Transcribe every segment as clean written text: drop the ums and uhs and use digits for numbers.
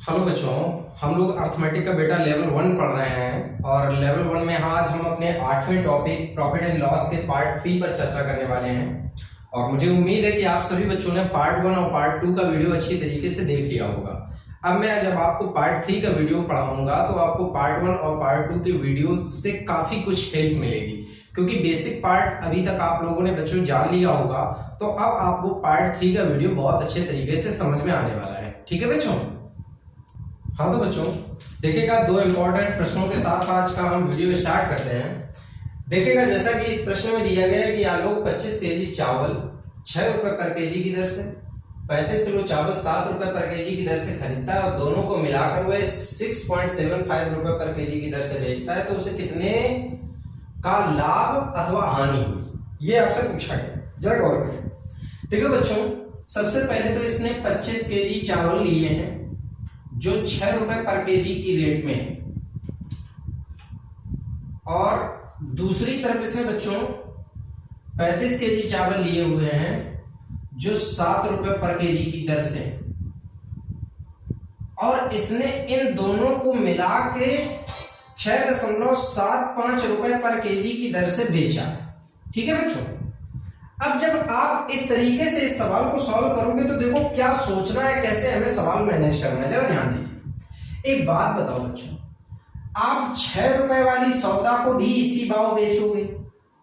Hello बच्चों, हम लोग अर्थमेटिक का बेटा लेवल 1 पढ़ रहे हैं और लेवल 1 में आज हम अपने 8वें टॉपिक प्रॉफिट एंड लॉस के पार्ट 3 पर चर्चा करने वाले हैं। और मुझे उम्मीद है कि आप सभी बच्चों ने पार्ट 1 और पार्ट 2 का वीडियो अच्छी तरीके से देख लिया होगा। अब मैं जब आपको पार्ट 3 का वीडियो पढ़ाऊंगा तो आपको पार्ट 1 और पार्ट 2 के वीडियो से काफी कुछ हेल्प मिलेगी, क्योंकि बेसिक पार्ट अभी तक आप लोगों ने बच्चों जान लिया होगा। तो अब आपको पार्ट 3 का वीडियो बहुत अच्छे तरीके से समझ में आने वाला है। ठीक है बच्चों? हाँ तो बच्चों देखिएगा, दो इंपॉर्टेंट प्रश्नों के साथ आज का हम वीडियो स्टार्ट करते हैं। देखिएगा, जैसा कि इस प्रश्न में दिया गया है कि आलोक 25 केजी चावल 6 रुपए पर केजी की दर से 35 किलो चावल 7 रुपए पर केजी की दर से खरीदता है और दोनों को मिलाकर वह 6.75 रुपए पर केजी की दर से बेचता है, तो उसे कितने का लाभ अथवा हानि हुई, ये आपसे पूछा गया। जरा गौर करें। देखो बच्चों, सबसे पहले तो इसने 25 केजी चावल लिए हैं जो 6 रुपए पर केजी की रेट में है, और दूसरी तरफ इसने बच्चों 35 केजी चावल लिए हुए हैं जो 7 रुपए पर केजी की दर से, और इसने इन दोनों को मिला के 6.75 रुपए पर केजी की दर से बेचा है। ठीक है बच्चों? अब जब आप इस तरीके से इस सवाल को सॉल्व करोगे तो देखो क्या सोचना है, कैसे हमें सवाल मैनेज करना है। जरा ध्यान दीजिए। एक बात बताओ बच्चों, आप 6 रुपए वाली सौदा को भी इसी भाव बेचोगे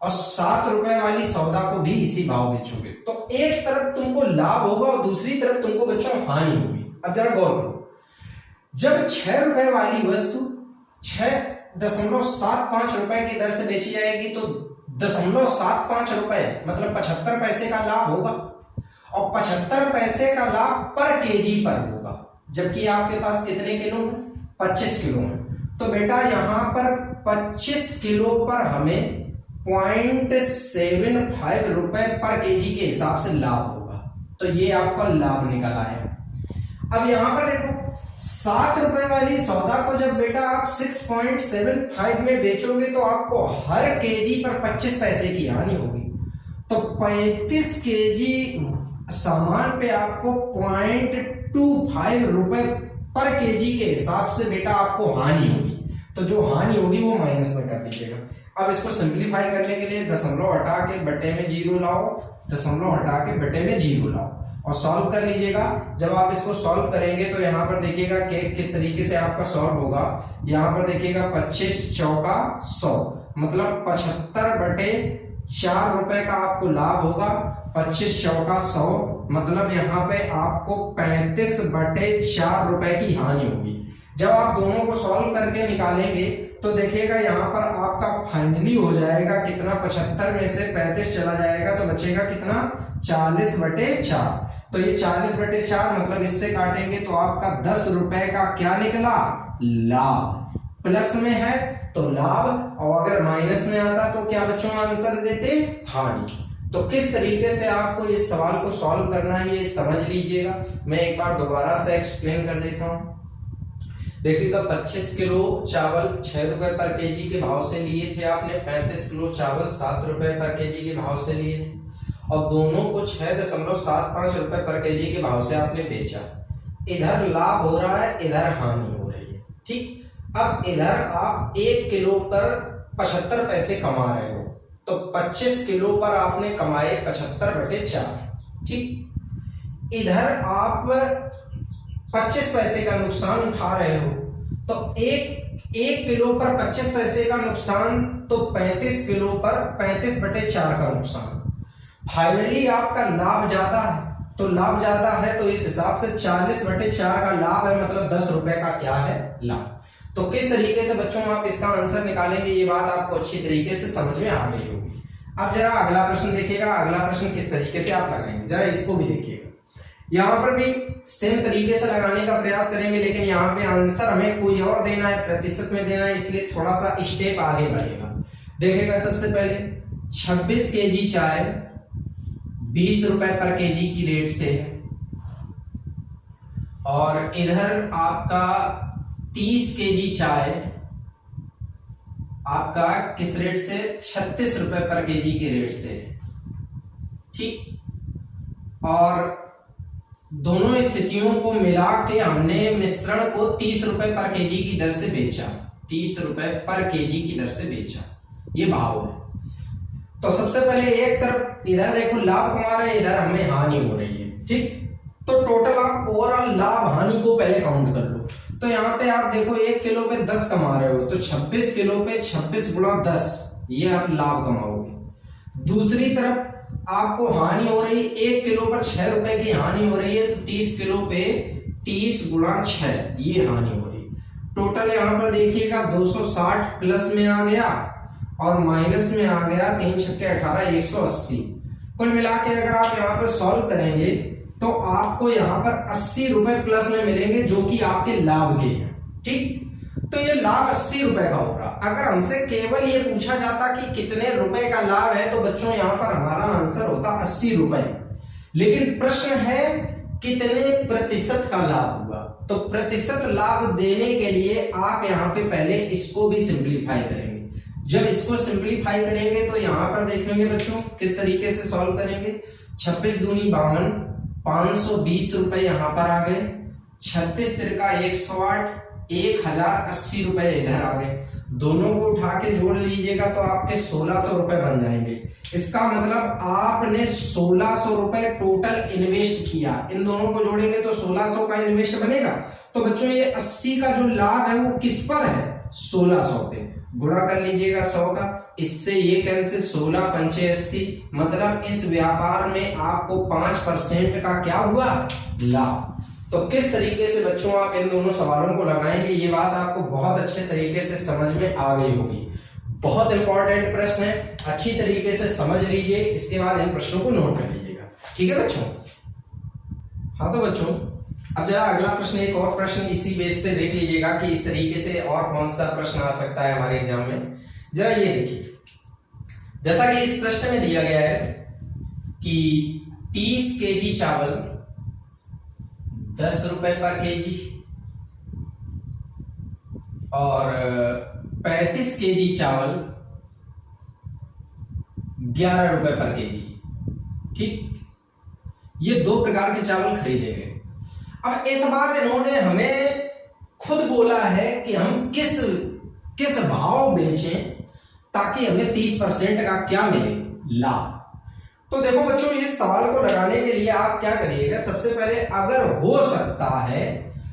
और 7 रुपए वाली सौदा को भी इसी भाव बेचोगे, तो एक तरफ तुमको लाभ होगा और दूसरी तरफ तुमको बच्चों हानि होगी। अब जरा गौर करो, जब 6 रुपए वाली वस्तु 6.75 रुपए की दर से बेची जाएगी तो 0.75 रुपए मतलब 75 पैसे का लाभ होगा, और 75 पैसे का लाभ पर केजी पर होगा। जबकि आपके पास कितने किलो है? 25 किलो है। तो बेटा यहां पर 25 किलो पर हमें 0.75 रुपए पर केजी के हिसाब से लाभ होगा, तो ये आपका लाभ निकल आया। अब यहां पर देखो, 7 रुपए वाली सौदा को जब बेटा आप 6.75 में बेचोगे तो आपको हर केजी पर 25 पैसे की हानि होगी, तो 35 केजी सामान पे आपको 0.25 रुपए पर केजी के हिसाब से बेटा आपको हानि होगी। तो जो हानि होगी वो माइनस में कर दीजिएगा। अब इसको सिंप्लीफाई करने के लिए दशमलव हटा के बटे में 0 लाओ, दशमलव हटा के बटे में 0 लाओ और सॉल्व कर लीजिएगा। जब आप इसको सॉल्व करेंगे तो यहाँ पर देखिएगा कि किस तरीके से आपका सॉल्व होगा। यहाँ पर देखिएगा 25 चौका 100 मतलब 75 बटे 4 रुपए का आपको लाभ होगा। 25 चौका 100 मतलब यहाँ पे आपको 35 बटे 4 रुपए की हानि होगी। जब आप दोनों को सॉल्व करके निकालेंगे तो देखिएगा यहाँ पर आपका फाइनली हो जाएगा कितना, 75 में से 35 चला जाएगा तो बचेगा कितना, 40 बटे 4। तो ये 40 बटे 4 मतलब इससे काटेंगे तो आपका 10 रुपए का क्या निकला, लाभ। प्लस में है तो लाभ, और अगर माइनस में आता तो क्या बच्चों आंसर देते, हानि। तो किस तरीके से आपको इस सवाल को सॉल्व करना है ये समझ लीजिएगा। मैं एक बार दोबारा से एक्सप्लेन कर देता हूं। देखिएगा, 25 किलो चावल 6 रुपए पर केजी के भाव से लिए थे आपने, 35 किलो चावल 7 रुपए पर केजी के भाव से लिए थे, और दोनों को 6.75 रुपए पर केजी के भाव से आपने बेचा। इधर लाभ हो रहा है, इधर हानि हो रही है। ठीक, अब इधर आप 1 किलो पर 75 पैसे कमा रहे हो, तो 25 किलो पर आपने कमाए 75 बटे 4। ठीक, इधर आप 25 पैसे का नुकसान उठा रहे हो, तो एक किलो पर 25 पैसे का नुकसान, तो 35 किलो पर 35 बटे 4 का नुकसान। फाइनली आपका लाभ ज्यादा है, तो लाभ ज्यादा है तो इस हिसाब से 40 बटे 4 का लाभ है, मतलब 10 रुपए का क्या है, लाभ। तो किस तरीके से बच्चों आप इसका आंसर निकालेंगे ये बात आपको अच्छी तरीके से समझ में आ गई होगी। अब जरा अगला प्रश्न देखिएगा, अगला प्रश्न किस तरीके से आप लगाएंगे, जरा इसको भी देखिएगा। यहाँ पर भी सेम तरीके से लगाने का प्रयास करेंगे, लेकिन यहाँ पे आंसर हमें कोई और देना है, प्रतिशत में देना है, इसलिए थोड़ा सा स्टेप आगे बढ़ेगा। देखिएगा, सबसे पहले 26 केजी चाय 20 रुपए पर केजी की रेट से है, और इधर आपका 30 केजी चाय आपका किस रेट से, 36 रुपए पर केजी की रेट से। ठीक, और दोनों स्थितियों को मिला के हमने मिश्रण को 30 रुपए पर केजी की दर से बेचा, 30 रुपए पर केजी की दर से बेचा, ये भाव है। तो सबसे पहले एक तरफ इधर देखो लाभ कमा रहे हैं, इधर हमें हानि हो रही है, ठीक। तो टोटल आप ओवरऑल लाभ हानि को पहले काउंट कर लो। तो यहाँ पे आप देखो 1 किलो पे 10 कमा रहे हो, तो 26 किलो पे 26 गुणा 10, ये आप लाभ कमाओगे। दूसरी तरफ आपको हानि हो रही, 1 किलो पर 6 रुपए की हानि हो रही है, तो 30 किलो पे 30 गुणा 6, ये हानि हो रही। टोटल यहाँ पर देखिएगा 260 प्लस में आ गया और माइनस में आ गया, 3 छक्के 18, 180। कुल मिला के अगर आप यहाँ पर सॉल्व करेंगे तो आपको यहाँ पर 80 रुपए प्लस में मिलेंगे, जो कि आपके लाभ के हैं, ठीक। तो ये लाभ 80 रुपए का हो रहा। अगर हमसे केवल ये पूछा जाता कि कितने रुपए का लाभ है, तो बच्चों यहाँ पर हमारा आंसर होता 80 रुपए। लेकिन प्रश्न है कितने प्रतिशत का लाभ हुआ, तो प्रतिशत लाभ देने के लिए आप यहाँ पे पहले इसको भी सिंप्लीफाई करेंगे। जब इसको सिंप्लीफाई करेंगे तो यहाँ पर देखेंगे बच्चों किस तरीके से सॉल्व करेंगे। 26 दूनी 52, 520 रुपए यहाँ पर आ गए, 36 तिरका 108, 1080 रुपए इधर आ गए। दोनों को उठा के जोड़ लीजिएगा तो आपके 1600 रुपए बन जाएंगे। इसका मतलब आपने 1600 रुपए टोटल इन्वेस्ट किया। इन दोनों को जोड़ेंगे तो 1600 का इन्वेस्ट बनेगा। तो बच्चों ये 80 का जो लाभ है वो किस पर है, 1600 पे। गुणा कर लीजिएगा 100 का, इससे ये कैंसिल, 16 पंचे 80, मतलब इस व्यापार में आपको 5% का क्या हुआ, लाभ। तो किस तरीके से बच्चों आप इन दोनों सवालों को लगाएंगे, ये बात आपको बहुत अच्छे तरीके से समझ में आ गई होगी। बहुत इंपॉर्टेंट प्रश्न है, अच्छी तरीके से समझ लीजिए। इसके बाद इन प्रश्नों को नोट कर लीजिएगा, ठीक है बच्चों। हाँ तो बच्चों अब जरा अगला प्रश्न, एक और प्रश्न इसी बेस पे देख लीजिएगा कि इस तरीके से और कौन सा प्रश्न आ सकता है हमारे एग्जाम में। जरा ये देखिए, जैसा कि इस प्रश्न में दिया गया है कि 30 केजी चावल 10 रुपए पर केजी और 35 केजी चावल 11 रुपए पर केजी, ठीक। ये दो प्रकार के चावल खरीदे गए। अब इस बार इन्होंने हमें खुद बोला है कि हम किस भाव बेचें ताकि हमें 30% का क्या मिले, लाभ। तो देखो बच्चों इस सवाल को लगाने के लिए आप क्या करिएगा, सबसे पहले अगर हो सकता है,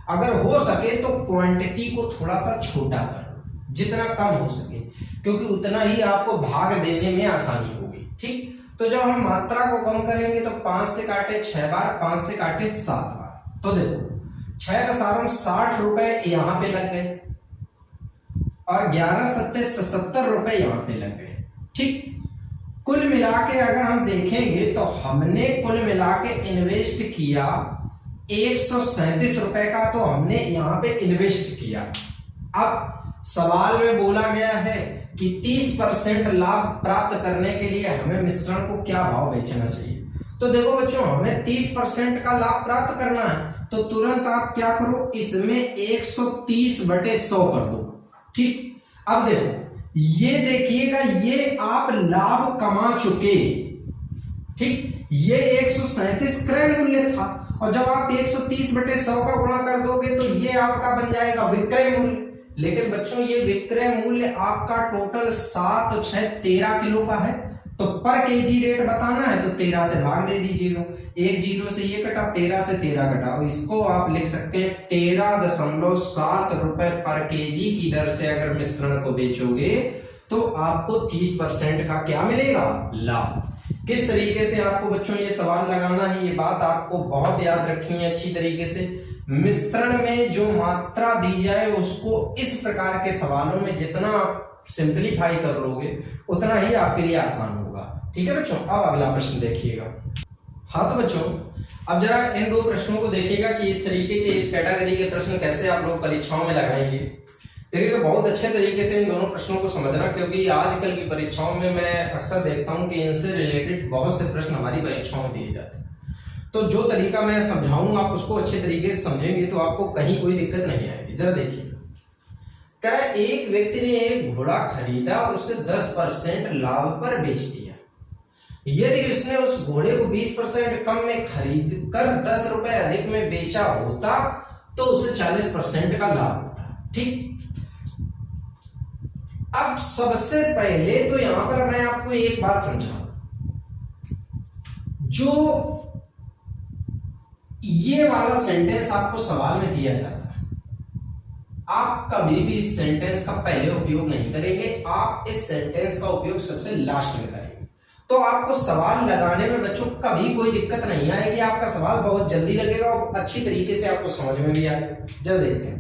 अगर हो सके तो क्वांटिटी को थोड़ा सा छोटा कर लो, जितना कम हो सके, क्योंकि उतना ही आपको भाग देने में आसानी होगी, ठीक। तो जब हम मात्रा को कम करेंगे तो 5 से काटे 6 बार, 5 से काटे 7 बार, तो देखो 6 दशारों 60 रुपए यहां पे लग गए और 11 सत्ते 77 रुपए यहां पे लग गए, ठीक। कुल मिला के अगर हम देखेंगे तो हमने कुल मिला के इन्वेस्ट किया 137 रुपए का, तो हमने यहां पे इन्वेस्ट किया। अब सवाल में बोला गया है कि 30% लाभ प्राप्त करने के लिए हमें मिश्रण को क्या भाव बेचना चाहिए। तो देखो बच्चों हमें 30% का लाभ प्राप्त करना है, तो तुरंत आप क्या करो, इसमें 130/100 कर दो, ठीक। अब देखो ये देखिएगा, ये आप लाभ कमा चुके, ठीक। ये 137 क्रय मूल्य था और जब आप 130/100 का गुणा कर दोगे तो ये आपका बन जाएगा विक्रय मूल्य। लेकिन बच्चों ये विक्रय मूल्य आपका टोटल 7 6 13 किलो का है, तो पर केजी रेट बताना है तो 13 से भाग दे दीजिएगा। 1 जीरो से ये कटा, 13 से 13 कटा, और इसको आप लिख सकते हैं 13.7 रुपए पर केजी की दर से अगर मिश्रण को बेचोगे तो आपको 30% का क्या मिलेगा, लाभ। किस तरीके से आपको बच्चों ये सवाल लगाना है, ये बात आपको बहुत याद रखनी है अच्छी तरीके से। मिश्रण में जो मात्रा दी जाए उसको इस प्रकार के सवालों में जितना सिंपलीफाई कर लोगे उतना ही आपके लिए आसान होगा, ठीक है बच्चों। अब अगला प्रश्न देखिएगा। हाँ तो बच्चों अब जरा इन दो प्रश्नों को देखिएगा कि इस तरीके के, इस कैटेगरी के प्रश्न कैसे आप लोग परीक्षाओं में लगाएंगे। देखिएगा बहुत अच्छे तरीके से इन दोनों प्रश्नों को समझना, क्योंकि आजकल की परीक्षाओं में मैं अक्सर देखता हूं कि इनसे रिलेटेड बहुत से प्रश्न हमारी परीक्षाओं में दिए जाते हैं। तो जो तरीका मैं समझाऊंगा आप उसको अच्छे तरीके से समझेंगे तो आपको कहीं कोई दिक्कत नहीं आएगी। जरा देखिए, कह रहा है एक व्यक्ति ने एक घोड़ा खरीदा और उसे 10% लाभ पर बेच दिया। यदि उसने उस घोड़े को 20% कम में खरीद कर 10 रुपए अधिक में बेचा होता तो उसे 40% का लाभ होता। ठीक, अब सबसे पहले तो यहां पर मैं आपको एक बात समझाऊं, जो ये वाला सेंटेंस आपको सवाल में दिया जाता है, आप कभी भी इस सेंटेंस का पहले उपयोग नहीं करेंगे, आप इस सेंटेंस का उपयोग सबसे लास्ट में करेंगे। तो आपको सवाल लगाने में बच्चों कभी कोई दिक्कत नहीं आएगी, आपका सवाल बहुत जल्दी लगेगा और अच्छी तरीके से आपको समझ में भी आएगा। जल्द देखते हैं,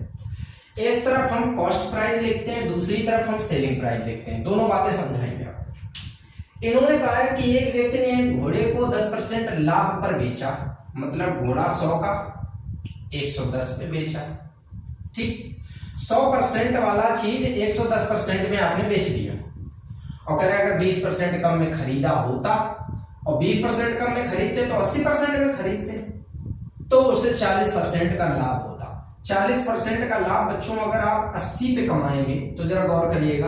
एक तरफ हम कॉस्ट प्राइस लिखते हैं, दूसरी तरफ हम सेलिंग प्राइस लिखते हैं, दोनों बातें समझाएंगे आपको। इन्होंने कहा है कि एक व्यक्ति ने घोड़े को 10% लाभ पर बेचा, मतलब घोड़ा 100 का 110 पे बेचा। ठीक, 100% वाला चीज 110% में आपने बेच दिया और कह रहे अगर 20% कम में खरीदा होता और 20% कम में खरीदते तो 80% में खरीदते तो उसे 40% का लाभ होता। 40% का लाभ बच्चों अगर आप 80 पे कमाएंगे तो जरा गौर करिएगा,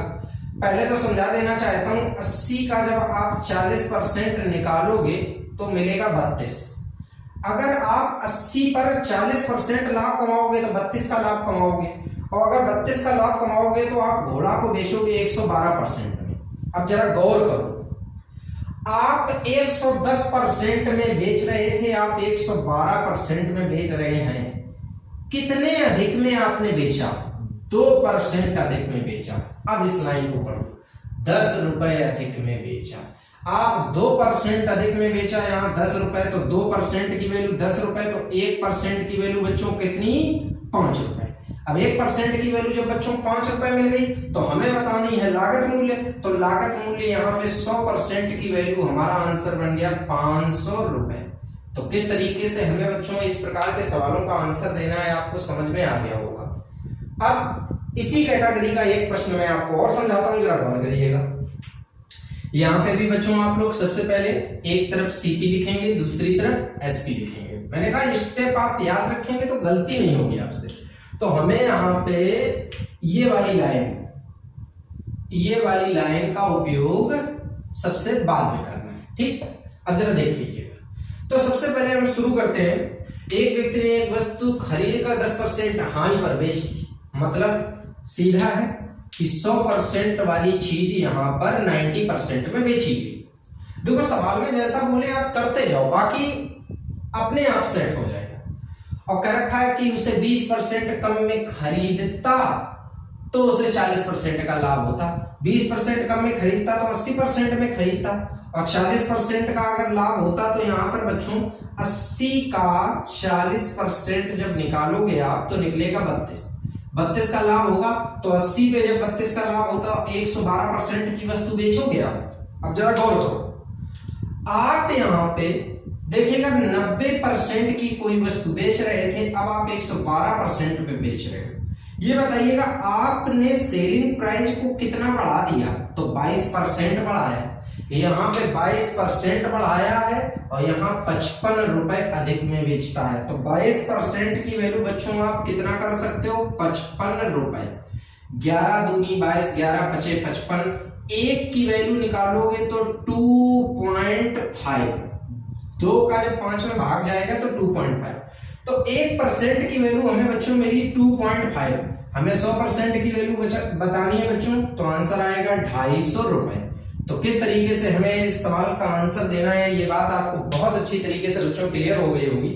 पहले तो समझा देना चाहता हूं 80 का जब आप 40% निकालोगे तो मिलेगा 32। अगर आप 80 पर 40% लाभ कमाओगे तो 32 का लाभ कमाओगे, और अगर 32 का लाभ कमाओगे तो आप घोड़ा को बेचोगे 112% में। अब जरा गौर करो, आप 110% में बेच रहे थे, आप 112% में बेच रहे हैं। कितने अधिक में आपने बेचा? 2% अधिक में बेचा। अब इस लाइन को पढ़ो, 10 रुपए अधिक में बेचा। आप 2% अधिक में बेचा, यहां 10 रुपए तो 2% की वैल्यू 10 रुपए, तो 1% की वैल्यू बच्चों कितनी? 5 रुपए। अब 1% की वैल्यू जब बच्चों 5 रुपए मिल गई तो हमें बतानी है लागत मूल्य, तो लागत मूल्य यहाँ पे 100% की वैल्यू, हमारा आंसर बन गया 500 रुपए। तो किस तरीके से हमें बच्चों इस प्रकार के सवालों का आंसर देना है आपको समझ में आ गया होगा। अब इसी कैटेगरी का एक प्रश्न मैं आपको और समझाता हूं, जरा गौर करिएगा। यहाँ पे भी बच्चों आप लोग सबसे पहले एक तरफ सीपी लिखेंगे, दूसरी तरफ एसपी लिखेंगे। मैंने कहा स्टेप आप याद रखेंगे तो गलती नहीं होगी आपसे। तो हमें यहाँ पे ये वाली लाइन का उपयोग सबसे बाद में करना है। ठीक, अब जरा देख लीजिएगा। तो सबसे पहले हम शुरू करते हैं, एक व्यक्ति ने एक वस्तु खरीद कर 10% हानि पर बेच दी, मतलब सीधा है कि 100% वाली चीज यहां पर 90% में बेची गई। देखो सवाल में जैसा बोले आप करते जाओ, बाकी अपने आप सेट हो जाएगा। और कह रखा है कि उसे 20% कम में खरीदता तो उसे 40% का लाभ होता। 20% कम में खरीदता तो 80% में खरीदता, और 40% का अगर लाभ होता तो यहां पर बच्चों 80 का 40% जब निकालोगे आप तो निकलेगा 32 का लाभ होगा। तो 80 पे जब 32 का लाभ होता 112% की वस्तु बेचोगे आप। अब जरा गौर करो, आप यहां पे देखिएगा 90% की कोई वस्तु बेच रहे थे, अब आप 112% पे बेच रहे हो। ये बताइएगा आपने सेलिंग प्राइस को कितना बढ़ा दिया? तो 22% बढ़ाया। यहाँ पे 22% बढ़ाया है और यहाँ 55 रुपए अधिक में बेचता है। तो 22% की वैल्यू बच्चों आप कितना कर सकते हो? 55 रुपए। 11 दूनी 22, 11 पचे 55, एक की वैल्यू निकालोगे तो 2.5, 2 का जब 5 में भाग जाएगा तो 2.5। तो 1% की वैल्यू हमें बच्चों मिली 2.5। हमें 100% की वैल्यू बतानी है बच्चों, तो आंसर आएगा 250 रुपए। तो किस तरीके से हमें इस सवाल का आंसर देना है, ये बात आपको बहुत अच्छी तरीके से बच्चों क्लियर हो गई होगी।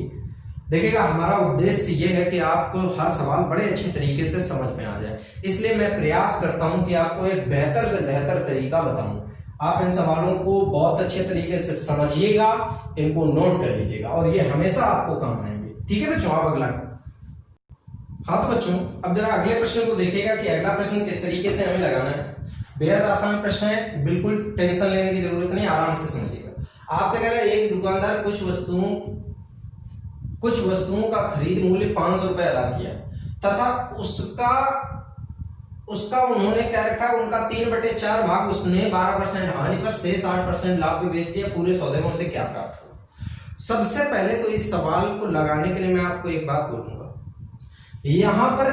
देखिएगा हमारा उद्देश्य ये है कि आपको हर सवाल बड़े अच्छे तरीके से समझ में आ जाए, इसलिए मैं प्रयास करता हूं कि आपको एक बेहतर से बेहतर तरीका बताऊं। आप इन सवालों को बहुत अच्छे तरीके से समझिएगा, इनको नोट कर लीजिएगा और ये हमेशा आपको काम आएंगे। ठीक है बच्चों, आप अगला। हाँ तो बच्चों अब जरा अगले प्रश्न को देखिएगा कि अगला प्रश्न किस तरीके से हमें लगाना है। बेहद आसान प्रश्न है, बिल्कुल टेंशन लेने की जरूरत नहीं, आराम से समझिएगा। आपसे कह रहा है एक दुकानदार कुछ वस्तुओं का खरीद मूल्य 500 रुपए अदा किया तथा उसका उन्होंने कह रखा है उनका 3/4 भाग उसने 12% हानि पर शेष 8% लाभ में बेच दिया। पूरे सौदे में उसे क्या प्राप्त हुआ? सबसे पहले तो इस सवाल को लगाने के लिए मैं आपको एक बात बोलूंगा, यहां पर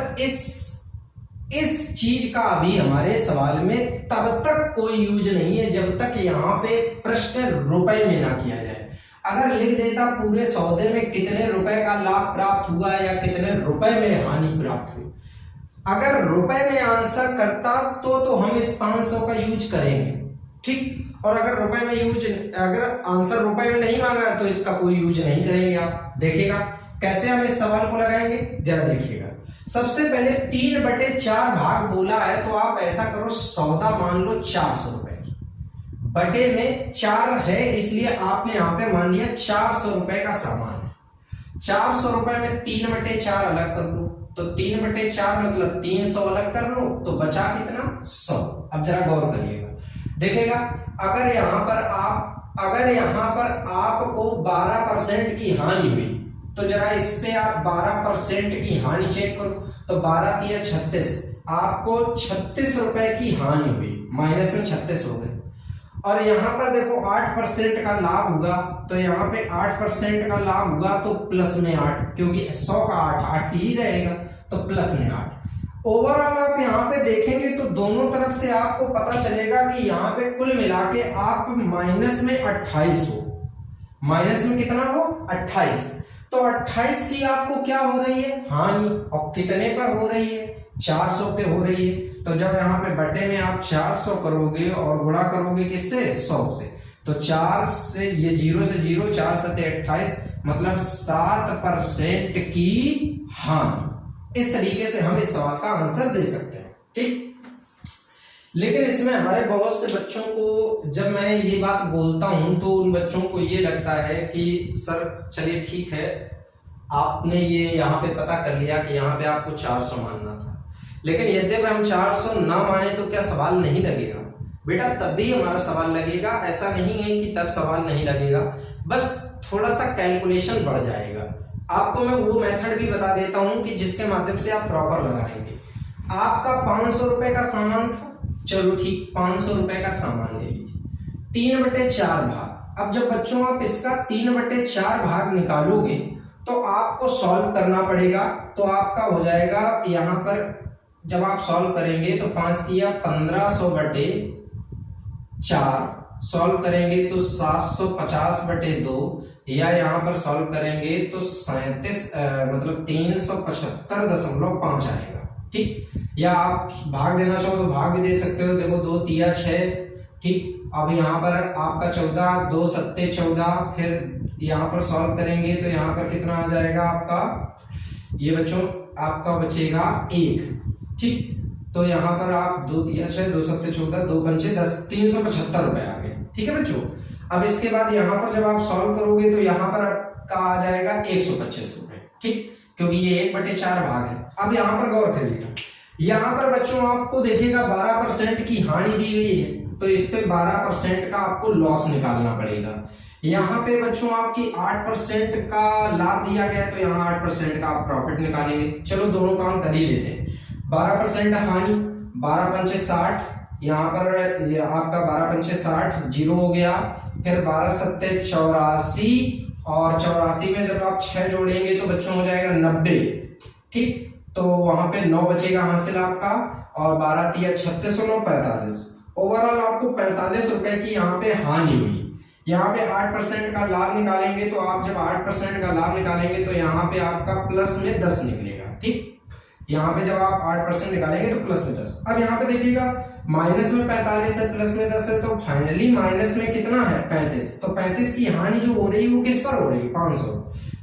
इस चीज का अभी हमारे सवाल में तब तक कोई यूज नहीं है जब तक यहाँ पे प्रश्न रुपए में ना किया जाए। अगर लिख देता पूरे सौदे में कितने रुपए का लाभ प्राप्त हुआ या कितने रुपए में हानि प्राप्त हुई, अगर रुपए में आंसर करता तो हम इस 500 का यूज करेंगे, ठीक। और अगर रुपए में यूज, अगर आंसर रुपए में नहीं मांगा तो इसका कोई यूज नहीं करेंगे। आप देखिएगा कैसे हम इस सवाल को लगाएंगे, जरा देखिएगा। सबसे पहले 3/4 भाग बोला है तो आप ऐसा करो, सौदा मान लो 400 रुपए की, बटे में 4 है इसलिए आपने यहां पे मान लिया 400 रुपए का सामान है। 400 रुपए में 3/4 अलग कर लो तो 3/4 मतलब 300 अलग कर लो तो बचा कितना, 100। अब जरा गौर करिएगा, देखिएगा अगर यहां पर आपको 12% की हानि हुई तो जरा इस पे आप 12% की हानि चेक करो तो 12 तिया 36, आपको 36 रुपए की हानि हुई, माइनस में 36 हो गए। और यहां पर देखो 8% का लाभ हुआ तो यहाँ पे 8% का लाभ हुआ तो प्लस में 8, क्योंकि 100 का 8 ही रहेगा तो प्लस में 8। ओवरऑल आप यहाँ पे देखेंगे तो दोनों तरफ से आपको पता चलेगा कि यहाँ पे कुल मिला के आप माइनस में 28 हो, माइनस में कितना हो, 28। तो 28 की आपको क्या हो रही है, हानि, और कितने पर हो रही है, 400 पे हो रही है। तो जब यहाँ पे बटे में आप 400 करोगे और गुणा करोगे किससे, 100 से, तो 4 से ये 0 से 0, 4 7 28 मतलब 7% की हानि। इस तरीके से हम इस सवाल का आंसर दे सकते हैं, ठीक। लेकिन इसमें हमारे बहुत से बच्चों को, जब मैं ये बात बोलता हूं तो उन बच्चों को ये लगता है कि सर चलिए ठीक है, आपने ये यहाँ पे पता कर लिया कि यहाँ पे आपको 400 मानना था, लेकिन यद्यपि हम 400 ना माने तो क्या सवाल नहीं लगेगा? बेटा तब भी हमारा सवाल लगेगा, ऐसा नहीं है कि तब सवाल नहीं लगेगा, बस थोड़ा सा कैलकुलेशन बढ़ जाएगा। आपको मैं वो मेथड भी बता देता हूं कि जिसके माध्यम से आप प्रॉपर लगाएंगे। आपका 500 रुपए का सामान था, चलो ठीक, 500 रुपए का सामान ले लीजिए, 3/4 भाग। अब जब बच्चों आप इसका 3/4 भाग निकालोगे तो आपको सॉल्व करना पड़ेगा, तो आपका हो जाएगा यहां पर जब आप सॉल्व करेंगे तो 5 तिया 1500/4 सॉल्व करेंगे तो 750/2, या यहां पर सॉल्व करेंगे तो 37 मतलब 375.5 आएगा, ठीक। या आप भाग देना चाहो तो भाग भी दे सकते हो, देखो 2 तिया 6, ठीक। अब यहाँ पर आपका 14, 2 सत्ते 14, फिर यहाँ पर सॉल्व करेंगे तो यहाँ पर कितना आ जाएगा आपका, ये बच्चों आपका बचेगा 1, ठीक। तो यहाँ पर आप 2 तिया 6, 2 सत्ते 14, 2 पंचे 10, 375 रुपए आ गए, ठीक है बच्चों। अब इसके बाद यहाँ पर जब आप सॉल्व करोगे तो यहाँ पर आपका आ जाएगा 125 रुपए, ठीक, क्योंकि ये 1/4 भाग है। अब यहाँ पर गौर करिएगा, यहाँ पर बच्चों आपको देखिएगा 12% की हानि दी गई है तो इस पे 12% का आपको लॉस निकालना पड़ेगा। यहाँ पे बच्चों आपकी 8% का लाभ दिया गया तो यहाँ 8% का आप प्रॉफिट निकालेंगे। चलो दोनों काम कर ही लेते हैं। 12% हानि, 12 पंचे 60, यहाँ पर आपका 12 पंचे 60 जीरो हो गया, फिर 12 सत्ते 84, और 84 में जब आप 6 जोड़ेंगे तो बच्चों हो जाएगा 90, ठीक। तो वहां पे 9 बचेगा हासिल आपका, और 12 तिया 36 और 9 45। ओवरऑल आपको 45 रुपए की यहाँ पे हानि हुई। यहाँ पे 8% का लाभ निकालेंगे तो आप जब 8% का लाभ निकालेंगे तो यहाँ पे आपका प्लस में 10 निकलेगा, ठीक। यहाँ पे जब आप 8% निकालेंगे तो प्लस में 10। अब यहाँ पे देखिएगा माइनस में 45 है, प्लस में 10 है, तो फाइनली माइनस में कितना है, 35। तो 35 की हानि जो हो रही है वो किस पर हो रही है, 500।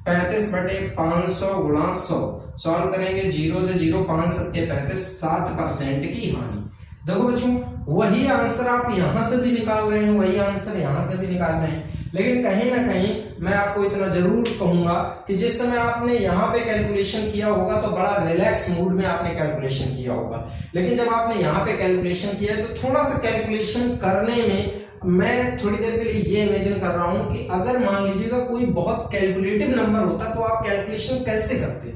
35/500 गुणा 100 सॉल्व करेंगे, 0 से 0, 5 सत्ते 35, 7% की हानि। देखो बच्चों वही आंसर आप यहां से भी निकाल रहे हैं, वही आंसर यहां से भी निकाल रहे हैं, लेकिन कहीं ना कहीं मैं आपको इतना जरूर कहूंगा कि जिस समय आपने यहाँ पे कैलकुलेशन किया होगा तो बड़ा रिलैक्स मूड में आपने कैलकुलेशन किया होगा, लेकिन जब आपने यहाँ पे कैलकुलेशन किया है तो थोड़ा सा कैलकुलेशन करने में मैं थोड़ी देर के लिए ये इमेजिन कर रहा हूं कि अगर मान लीजिएगा कोई बहुत कैलकुलेटिव नंबर होता तो आप कैलकुलेशन कैसे करते,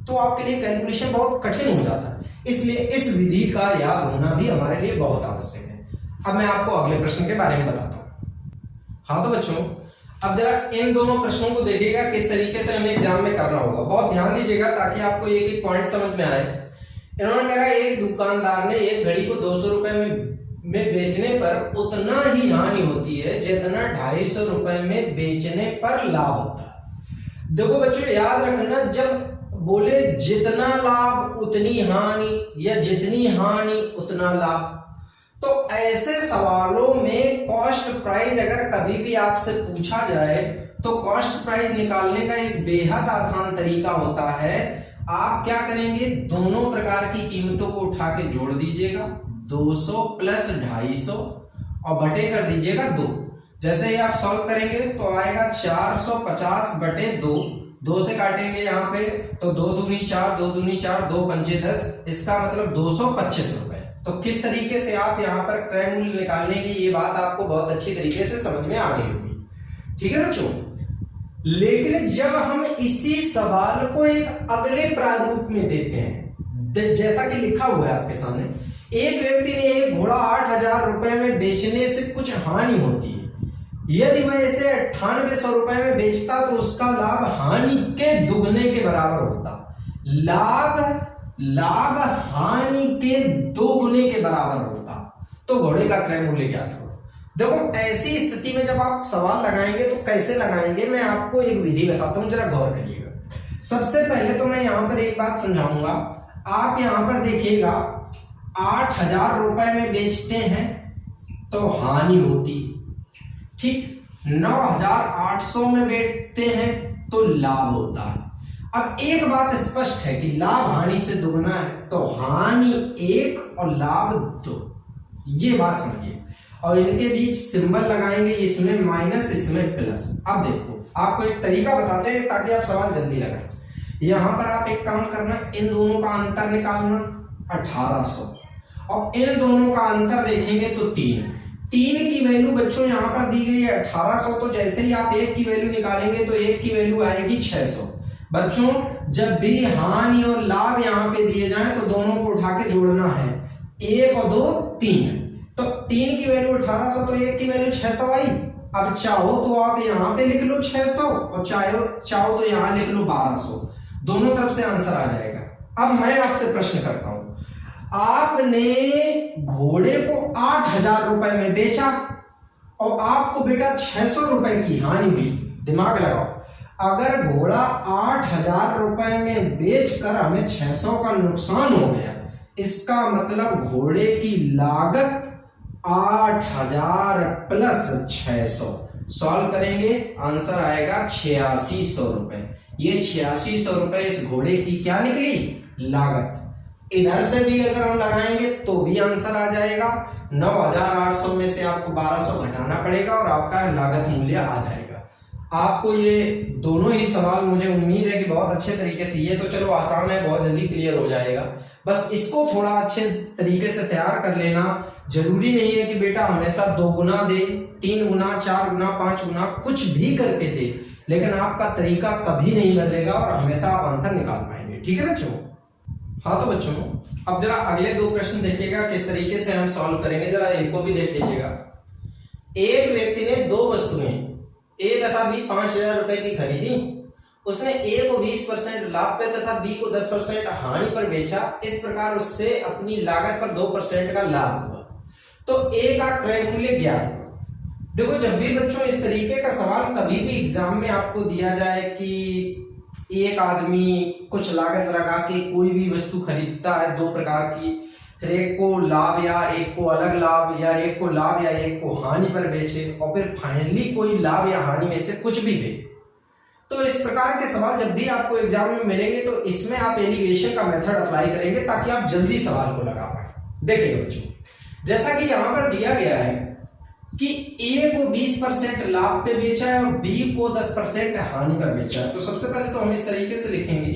तो आपके लिए कैलकुलेशन बहुत कठिन हो जाता है। इसलिए इस विधि का याद होना भी हमारे लिए बहुत आवश्यक है। अब मैं आपको अगले प्रश्न के बारे में बताता हूं। हाँ तो बच्चों अब जरा इन दोनों प्रश्नों को देखिएगा किस तरीके से हमें एग्जाम में करना होगा, बहुत ध्यान दीजिएगा ताकि आपको एक एक पॉइंट समझ में आए। इन्होंने कहा एक दुकानदार ने एक घड़ी को 200 रुपए में बेचने पर उतना ही हानि होती है जितना 250 रुपए में बेचने पर लाभ होता है। देखो बच्चों याद रखना, जब बोले जितना लाभ उतनी हानि या जितनी हानि उतना लाभ, तो ऐसे सवालों में कॉस्ट प्राइस अगर कभी भी आपसे पूछा जाए तो कॉस्ट प्राइस निकालने का एक बेहद आसान तरीका होता है। आप क्या करेंगे, दोनों प्रकार की कीमतों को उठा के जोड़ दीजिएगा, 200 प्लस 250 और बटे कर दीजिएगा 2। जैसे ही आप सॉल्व करेंगे तो आएगा 450 बटे 2, 2 से काटेंगे यहाँ पे तो 2 दूनी 4, 2 दूनी 4, 2 पंचे 10, इसका मतलब 225 रुपए। तो किस तरीके से आप यहाँ पर क्रय मूल्य निकालने की, ये बात आपको बहुत अच्छी तरीके से समझ में आ गई होगी। ठीक है बच्चों, लेकिन जब हम इसी सवाल को एक अगले प्रारूप में देते हैं, जैसा कि लिखा हुआ है आपके सामने, एक व्यक्ति ने एक घोड़ा 8000 रुपए में बेचने से कुछ हानि होती है, यदि वह इसे 9800 रुपए में बेचता तो उसका लाभ हानि के दुगने के बराबर होता। लाभ हानि के 2 गुने के बराबर होता, तो घोड़े का क्रय मूल्य ज्ञात करो। देखो ऐसी स्थिति में जब आप सवाल लगाएंगे तो कैसे लगाएंगे, मैं आपको एक विधि बताता हूं, जरा गौर करिएगा। सबसे पहले तो मैं यहां पर एक बात समझाऊंगा। आप यहां पर देखिएगा 8000 रुपए में बेचते हैं तो हानि होती, ठीक, 9800 में बेचते हैं तो लाभ होता है। अब एक बात स्पष्ट है कि लाभ हानि से दुगना है, तो हानि 1 और लाभ 2, ये बात समझिए। और इनके बीच सिंबल लगाएंगे, इसमें माइनस इसमें प्लस। अब देखो आपको एक तरीका बताते हैं ताकि आप सवाल जल्दी लगाएं। यहां पर आप एक काम करना, इन दोनों का अंतर निकालना 1800 और इन दोनों का अंतर देखेंगे तो 3 की वैल्यू बच्चों यहां पर दी गई है 1800, तो जैसे ही आप 1 की वैल्यू निकालेंगे तो 1 की वैल्यू आएगी 600। बच्चों जब भी हानि और लाभ यहां पे दिए जाएं तो दोनों को उठा के जोड़ना है, 1 और 2 3, तो 3 की वैल्यू 1800 तो 1 की वैल्यू 600 आई। अब चाहो तो आप यहां पे लिख लो 600 और चाहो तो यहां लिख लो 1200, दोनों तरफ से आंसर आ जाएगा। अब मैं आपसे प्रश्न करता हूं, आपने घोड़े को 8000 रुपए में बेचा और आपको बेटा 600 रुपए की हानि हुई। दिमाग लगाओ, अगर घोड़ा 8000 रुपए में बेचकर हमें 600 का नुकसान हो गया, इसका मतलब घोड़े की लागत 8000 प्लस 600। सॉल्व करेंगे आंसर आएगा 8600 रुपए। ये 8600 रुपए इस घोड़े की क्या निकली, लागत। इधर से भी अगर हम लगाएंगे तो भी आंसर आ जाएगा, 9800 में से आपको 1200 घटाना पड़ेगा और आपका लागत मूल्य आ जाएगा। आपको ये दोनों ही सवाल मुझे उम्मीद है कि बहुत अच्छे तरीके से, ये तो चलो आसान है, बहुत जल्दी क्लियर हो जाएगा। बस इसको थोड़ा अच्छे तरीके से तैयार कर लेना। जरूरी नहीं है कि बेटा हमेशा 2 गुना दे, 3 गुना, 4 गुना, 5 गुना, कुछ भी करके दे, लेकिन आपका तरीका कभी नहीं बदलेगा और हमेशा आप आंसर निकाल पाएंगे। ठीक है बच्चों? हाँ तो बच्चों अब जरा अगले 2 प्रश्न देखिएगा किस तरीके से हम सॉल्व करेंगे, जरा इनको भी देख लीजिएगा। एक व्यक्ति ने 2 वस्तुएं A तथा B 5000 रुपए की खरीदी। उसने A को 20% लाभ पे तथा B को 10% हानि पर बेचा। इस प्रकार उससे अपनी लागत पर 2% का लाभ हुआ। तो A का क्रय मूल्य ज्ञात करो। देखो जब भी बच्चों इस तरीके का सवाल कभी भी एग्जाम में आपको दिया जाए कि एक आदमी कुछ लागत लगा के कोई भी वस्तु खरीदता है 2 प्रकार की, फिर एक को लाभ या एक को अलग लाभ, या एक को लाभ या एक को हानि पर बेचे, और फिर फाइनली कोई लाभ या हानि में से कुछ भी दे। तो इस प्रकार के सवाल जब भी आपको एग्जाम में मिलेंगे तो इसमें आप एलिवेशन का मेथड अप्लाई करेंगे ताकि आप जल्दी सवाल को लगा पाए। देखिए बच्चों, जैसा कि यहां पर दिया गया है कि A को 20% लाभ पे बेचा है और B को 10% हानि पर बेचा है, तो सबसे पहले तो हम इस तरीके से लिखेंगे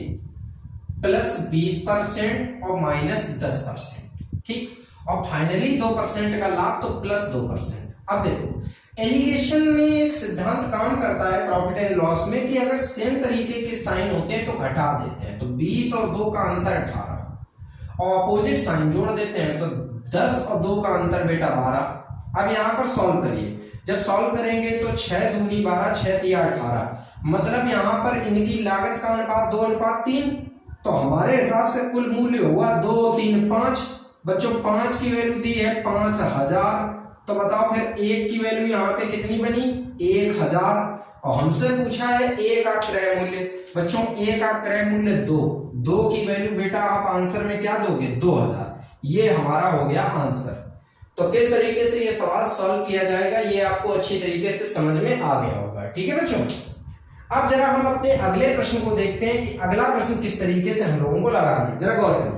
प्लस 20% और माइनस 10%, ठीक, और फाइनली 2% का लाभ तो प्लस 2%। अब देखो एलिगेशन में एक सिद्धांत काम करता है प्रॉफिट एंड लॉस में कि अगर सेम तरीके के साइन होते हैं तो घटा देते हैं, तो 20 और 2 का अंतर 18, और अपोजिट साइन जोड़ देते हैं तो 10 और 2 का अंतर बेटा 12। अब यहां पर सॉल्व करिए, जब सॉल्व करेंगे तो 6 दूनी 12, 6 तिया 18, मतलब यहां पर इनकी लागत का अनुपात 2:3, तो हमारे हिसाब से कुल मूल्य हुआ 2 3 5। बच्चों 5 की वैल्यू दी है 5000, तो बताओ फिर 1 की वैल्यू यहाँ पे कितनी बनी 1000, और हमसे पूछा है 1 का क्रय मूल्य। बच्चों 1 का क्रय मूल्य 2 की वैल्यू बेटा आप आंसर में क्या दोगे 2000। ये हमारा हो गया आंसर। तो किस तरीके से ये सवाल सॉल्व किया जाएगा ये आपको अच्छी तरीके से समझ में आ गया होगा। ठीक है बच्चों, अब जरा हम अपने अगले प्रश्न को देखते हैं कि अगला प्रश्न किस तरीके से हम लोगों को लगाना है। जरा गौर करिए,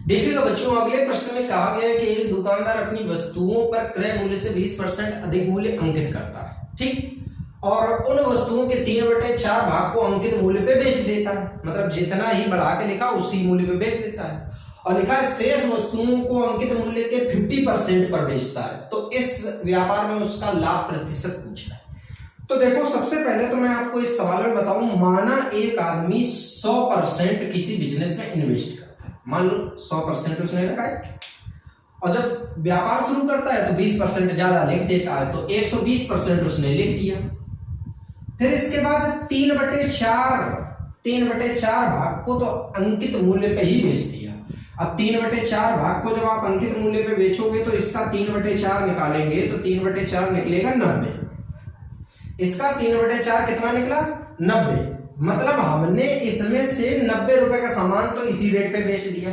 देखिएगा बच्चों अगले प्रश्न में कहा गया है कि एक दुकानदार अपनी वस्तुओं पर क्रय मूल्य से 20% अधिक मूल्य अंकित करता है, ठीक, और उन वस्तुओं के 3/4 भाग को अंकित मूल्य पे बेच देता है। मतलब जितना ही बढ़ा के लिखा उसी मूल्य पे बेच देता है, और लिखा है शेष वस्तुओं को अंकित मूल्य के 50% पर बेचता है। तो इस व्यापार में उसका लाभ प्रतिशत पूछा है। तो देखो सबसे पहले तो मैं आपको इस सवाल में बताऊं, माना एक आदमी 100% किसी बिजनेस में इन्वेस्ट करता है, मान लो 100% उसने लगाया, और जब व्यापार शुरू करता है तो 20% ज्यादा लिख देता है, तो 120% उसने लिख दिया। फिर इसके बाद 3/4 भाग को तो अंकित मूल्य पे ही बेच दिया। अब 3/4 भाग को जब आप अंकित मूल्य पे बेचोगे तो इसका 3/4 निकालेंगे तो 3/4 निकलेगा 90। इसका 3/4 कितना निकला 90। मतलब हमने इसमें से 90 रुपए का सामान तो इसी रेट पे बेच दिया।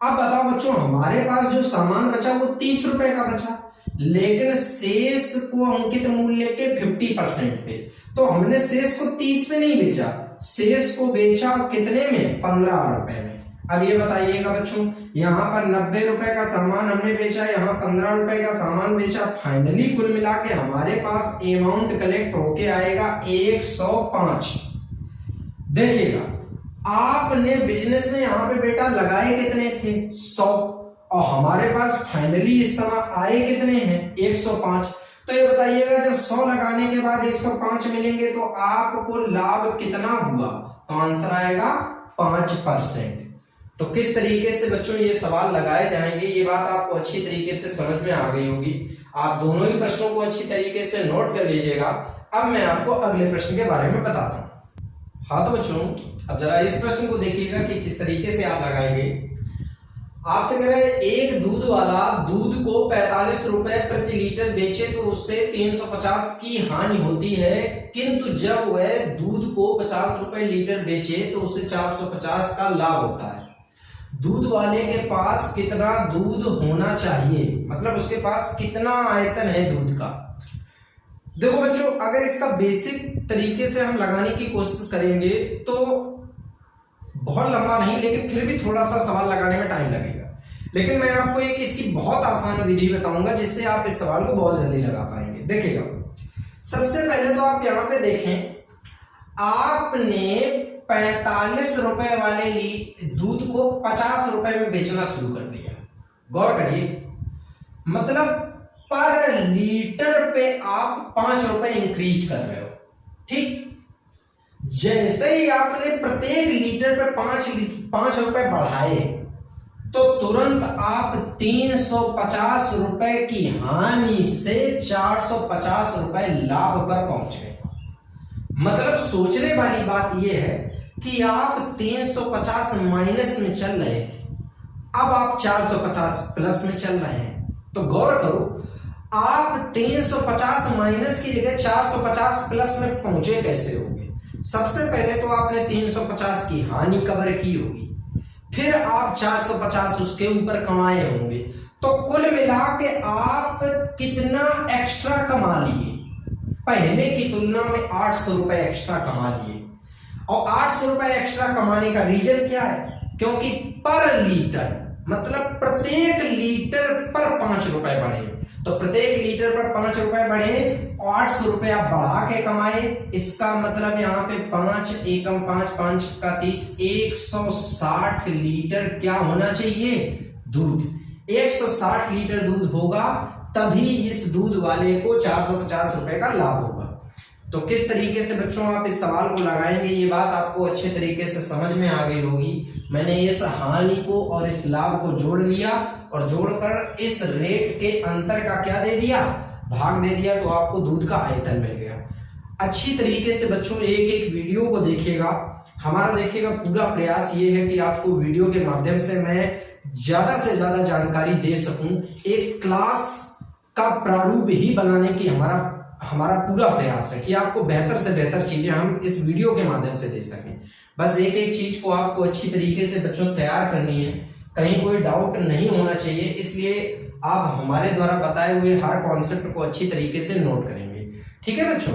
अब बताओ बच्चों हमारे पास जो सामान बचा वो 30 रुपए का बचा, लेकिन शेष को अंकित मूल्य के 50% पे, तो हमने शेष को 30 पे नहीं बेचा, शेष को बेचा कितने में 15 रुपए में। अब ये बताइएगा बच्चों, यहाँ पर 90 रुपए का सामान हमने बेचा, यहाँ 15 रुपए का सामान बेचा, फाइनली कुल मिला के हमारे पास अमाउंट कलेक्ट होके आएगा 105। देखिएगा आपने बिजनेस में यहाँ पे बेटा लगाए कितने थे 100, और हमारे पास फाइनली इस समय आए कितने हैं 105। तो ये बताइएगा जब 100 लगाने के बाद 105 मिलेंगे तो आपको लाभ कितना हुआ, तो आंसर आएगा 5%। तो किस तरीके से बच्चों ये सवाल लगाए जाएंगे ये बात आपको अच्छी तरीके से समझ में आ गई होगी। आप दोनों ही प्रश्नों को अच्छी तरीके से नोट कर लीजिएगा। अब मैं आपको अगले प्रश्न के बारे में बताता हूँ। हाँ तो बच्चों अब जरा इस प्रश्न को देखिएगा कि किस तरीके से आप लगाएंगे। आपसे कह रहे हैं एक दूध वाला दूध को 45 रुपए प्रति लीटर बेचे तो उससे 350 की हानि होती है, किंतु जब वह दूध को 50 रुपए लीटर बेचे तो उसे 450 का लाभ होता है। दूध वाले के पास कितना दूध होना चाहिए, मतलब उसके पास कितना आयतन है दूध का। देखो बच्चों अगर इसका बेसिक तरीके से हम लगाने की कोशिश करेंगे तो बहुत लंबा नहीं, लेकिन फिर भी थोड़ा सा सवाल लगाने में टाइम लगेगा। लेकिन मैं आपको एक इसकी बहुत आसान विधि बताऊंगा जिससे आप इस सवाल को बहुत जल्दी लगा पाएंगे। देखिएगा सबसे पहले तो आप यहाँ पे देखें, आपने 45 रुपए वाले दूध को 50 रुपए में बेचना शुरू कर दिया। गौर करिए, मतलब पर लीटर पे आप 5 रुपए इंक्रीज कर रहे हो, ठीक। जैसे ही आपने प्रत्येक लीटर पे 5 रुपए बढ़ाए तो तुरंत आप 350 रुपए की हानि से 450 रुपए लाभ पर पहुंच गए। मतलब सोचने वाली बात यह है कि आप 350 माइनस में चल रहे थे, अब आप 450 प्लस में चल रहे हैं। तो गौर करो, आप 350 माइनस की जगह 450 प्लस में पहुंचे कैसे होंगे। सबसे पहले तो आपने 350 की हानि कवर की होगी, फिर आप 450 उसके ऊपर कमाए होंगे, तो कुल मिला के आप कितना एक्स्ट्रा कमा लिए, पहले की तुलना में 800 रुपए एक्स्ट्रा कमा लिए। और 800 रुपए एक्स्ट्रा कमाने का रीजन क्या है, क्योंकि पर लीटर मतलब प्रत्येक लीटर पर 5 रुपए बढ़े, तो प्रत्येक लीटर पर 5 रुपए बढ़े, 800 रुपए आप बढ़ा के कमाए। इसका मतलब यहाँ पे 5 एकम 5 5 का 30, 160 लीटर क्या होना चाहिए दूध। 160 लीटर दूध होगा तभी इस दूध वाले को 450 रुपए का लाभ होगा। तो किस तरीके से बच्चों आप इस सवाल को लगाएंगे ये बात आपको अच्छे तरीके से समझ में आ गई होगी। मैंने इस हानि को और इस लाभ को जोड़ लिया और जोड़कर इस रेट के अंतर का क्या दे दिया, भाग दे दिया, तो आपको दूध का आयतन मिल गया। अच्छी तरीके से बच्चों एक एक वीडियो को देखिएगा, हमारा देखिएगा पूरा प्रयास ये है कि आपको वीडियो के माध्यम से मैं ज्यादा से ज्यादा जानकारी दे सकूं, एक क्लास का प्रारूप ही बनाने की हमारा पूरा प्रयास है कि आपको बेहतर से बेहतर चीजें हम इस वीडियो के माध्यम से दे सकें। बस एक एक चीज को आपको अच्छी तरीके से बच्चों तैयार करनी है, कहीं कोई डाउट नहीं होना चाहिए, इसलिए आप हमारे द्वारा बताए हुए हर कॉन्सेप्ट को अच्छी तरीके से नोट करेंगे। ठीक है बच्चों।